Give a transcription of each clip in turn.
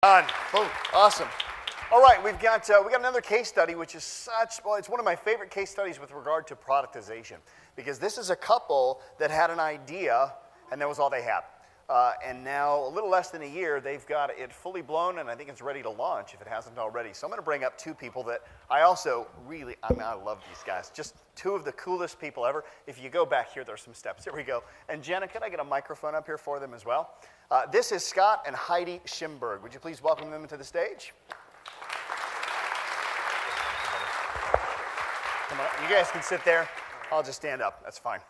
Done. Boom. Awesome. All right, we got another case study, which is it's one of my favorite case studies with regard to productization, because this is a couple that had an idea, and that was all they had. And now, a little less than a year, they've got it fully blown, and I think it's ready to launch if it hasn't already. So I'm going to bring up two people that I also really, I love these guys. Just two of the coolest people ever. If you go back here, there's some steps. Here we go. And Jenna, could I get a microphone up here for them as well? This is Scott and Heidi Shimberg. Would you please welcome them to the stage? Come on, you guys can sit there. I'll just stand up. That's fine.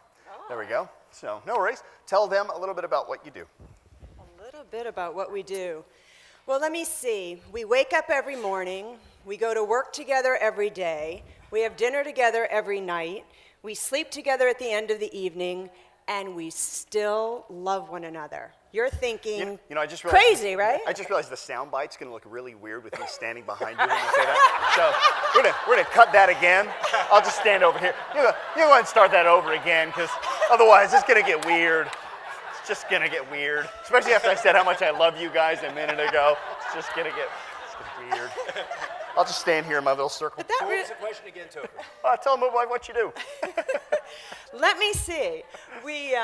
There we go. So, no worries. Tell them a little bit about what you do. A little bit about what we do. Well, let me see. We wake up every morning. We go to work together every day. We have dinner together every night. We sleep together at the end of the evening. And we still love one another. You're thinking, I just realized, crazy, right? I just realized the sound bite's going to look really weird with me standing behind you when you say that. So we're gonna cut that again. I'll just stand over here. You go ahead and start that over again, because otherwise it's going to get weird. It's just going to get weird, especially after I said how much I love you guys a minute ago. It's just going to get weird. I'll just stand here in my little circle. So what was the question again, Topher? Tell them what you do. Let me see. We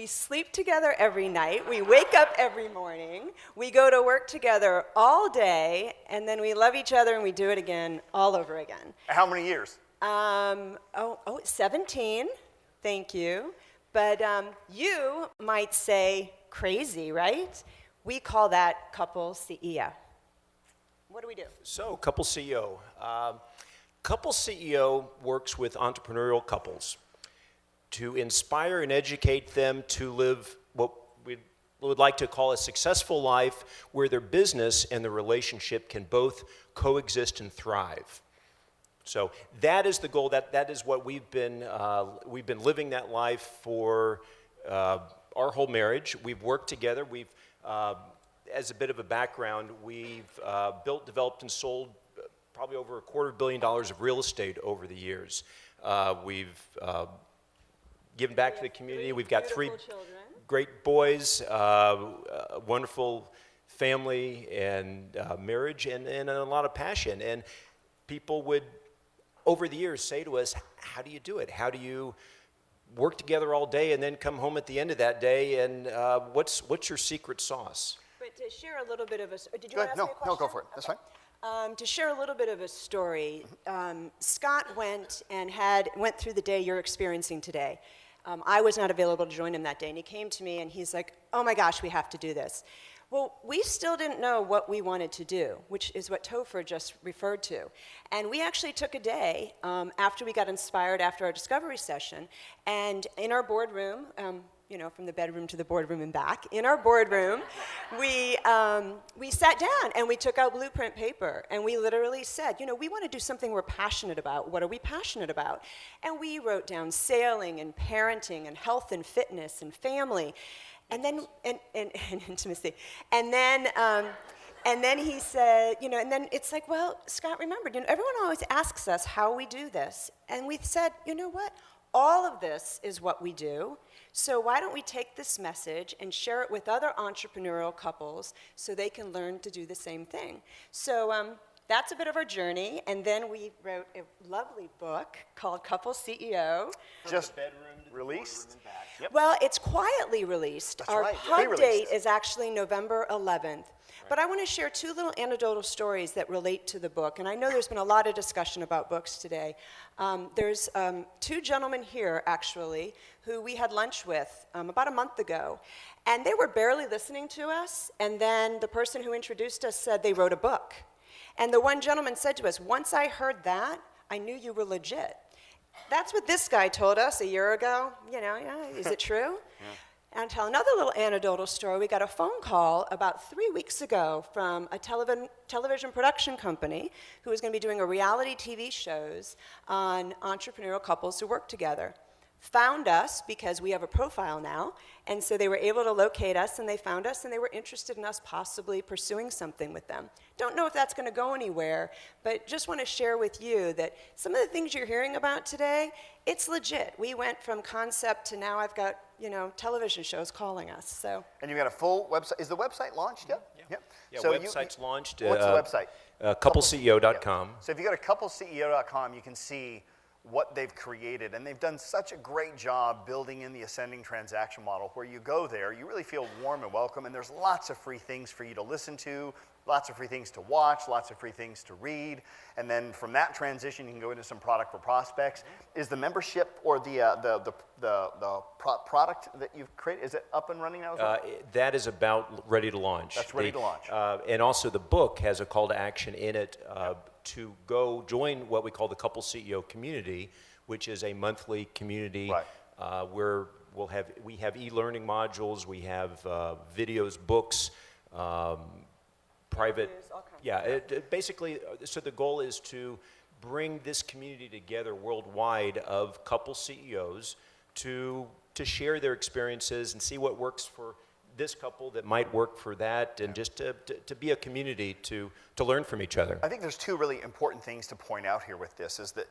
sleep together every night. We wake up every morning. We go to work together all day, and then we love each other, and we do it again all over again. How many years? 17. Thank you. But you might say crazy, right? We call that CoupleCEO. What do we do? So, CoupleCEO. CoupleCEO works with entrepreneurial couples to inspire and educate them to live what we would like to call a successful life, where their business and their relationship can both coexist and thrive. So that is the goal. That is what we've been living that life for our whole marriage. We've worked together. We've as a bit of a background, we've built, developed, and sold probably over $250 million of real estate over the years. We've given back to the community. We've got three great boys, wonderful family and marriage, and a lot of passion. And people would, over the years, say to us, how do you do it? How do you work together all day and then come home at the end of that day, and what's your secret sauce? But to share a little bit of a... Did you want to ask me a question? No, go for it. That's fine. To share a little bit of a story, Scott went through the day you're experiencing today. I was not available to join him that day, and he came to me and he's like, oh my gosh, we have to do this. Well, we still didn't know what we wanted to do, which is what Topher just referred to. And we actually took a day after we got inspired after our discovery session, and in our boardroom, from the bedroom to the boardroom and back, in our boardroom, we sat down and we took out blueprint paper, and we literally said, we want to do something we're passionate about. What are we passionate about? And we wrote down sailing and parenting and health and fitness and family, and then and intimacy, and then he said, and then it's like, well, Scott remembered, everyone always asks us how we do this, and we said, you know what? All of this is what we do, so why don't we take this message and share it with other entrepreneurial couples so they can learn to do the same thing. So that's a bit of our journey, and then we wrote a lovely book called CoupleCEO. Just released? Yep. Well, it's quietly released. That's our right. pub date is actually November 11th. But I want to share two little anecdotal stories that relate to the book. And I know there's been a lot of discussion about books today. There's two gentlemen here, actually, who we had lunch with about a month ago. And they were barely listening to us. And then the person who introduced us said they wrote a book. And the one gentleman said to us, once I heard that, I knew you were legit. That's what this guy told us a year ago. Is it true? Yeah. And I'll tell another little anecdotal story. We got a phone call about 3 weeks ago from a television production company who was going to be doing a reality TV shows on entrepreneurial couples who work together. Found us because we have a profile now, and so they were able to locate us, and they found us, and they were interested in us possibly pursuing something with them. Don't know if that's going to go anywhere, but just want to share with you that some of the things you're hearing about today, it's legit. We went from concept to now I've got, television shows calling us. So. And you've got a full website. Is the website launched yet? Yeah. Yep. Yeah, So website's launched. What's the website? CoupleCEO.com. So if you go to CoupleCEO.com, you can see what they've created. And they've done such a great job building in the ascending transaction model where you go there, you really feel warm and welcome, and there's lots of free things for you to listen to, lots of free things to watch, lots of free things to read. And then from that transition, you can go into some product for prospects. Is the membership or the product that you've created, is it up and running now? That is about ready to launch. That's ready to launch. And also the book has a call to action in it to go join what we call the Couple CEO community, which is a monthly community where we have e-learning modules, we have videos, books, private, basically, so the goal is to bring this community together worldwide of couple CEOs to share their experiences and see what works for this couple that might work for that, and just to be a community to learn from each other. I think there's two really important things to point out here with this, is that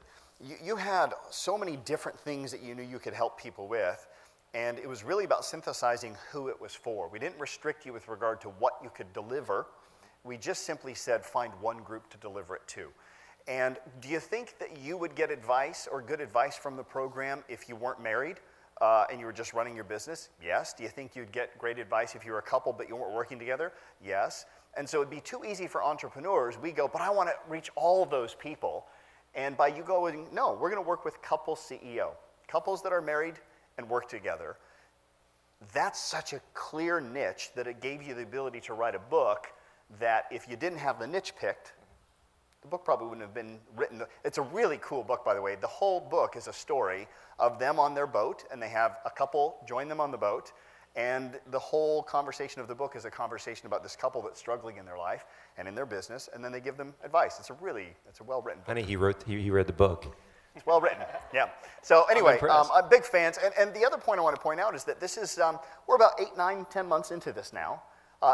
you had so many different things that you knew you could help people with, and it was really about synthesizing who it was for. We didn't restrict you with regard to what you could deliver. We just simply said find one group to deliver it to. And do you think that you would get advice or good advice from the program if you weren't married and you were just running your business? Yes. Do you think you'd get great advice if you were a couple but you weren't working together? Yes. And so it'd be too easy for entrepreneurs. We go, but I want to reach all of those people. And by you going, no, we're going to work with Couple CEO, couples that are married and work together. That's such a clear niche that it gave you the ability to write a book that if you didn't have the niche picked, the book probably wouldn't have been written. It's a really cool book, by the way. The whole book is a story of them on their boat, and they have a couple join them on the boat, and the whole conversation of the book is a conversation about this couple that's struggling in their life and in their business, and then they give them advice. It's a well-written book. Honey, he read the book. It's well written, yeah. So anyway, I'm big fans, and the other point I want to point out is that this is, we're about 8, 9, 10 months into this now,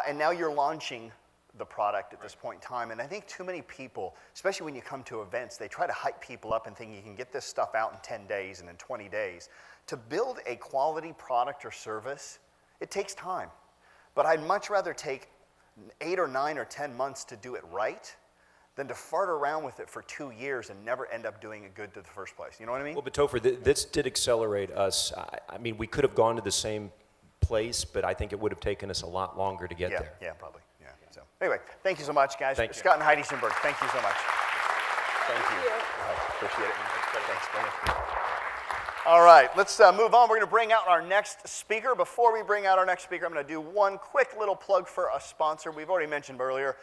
and now you're launching the product at this point in time. And I think too many people, especially when you come to events, they try to hype people up and think you can get this stuff out in 10 days and in 20 days. To build a quality product or service, it takes time. But I'd much rather take 8 or 9 or 10 months to do it right than to fart around with it for 2 years and never end up doing it good to the first place. You know what I mean? Well, but Topher, this did accelerate us. I mean, we could have gone to the same place, but I think it would have taken us a lot longer to get there. Yeah, probably. So anyway, thank you so much, guys. Thank you. Scott and Heidi Shimberg, thank you so much. Thank you. Appreciate it. Thanks, brother. All right, let's move on. We're going to bring out our next speaker. Before we bring out our next speaker, I'm going to do one quick little plug for a sponsor we've already mentioned earlier.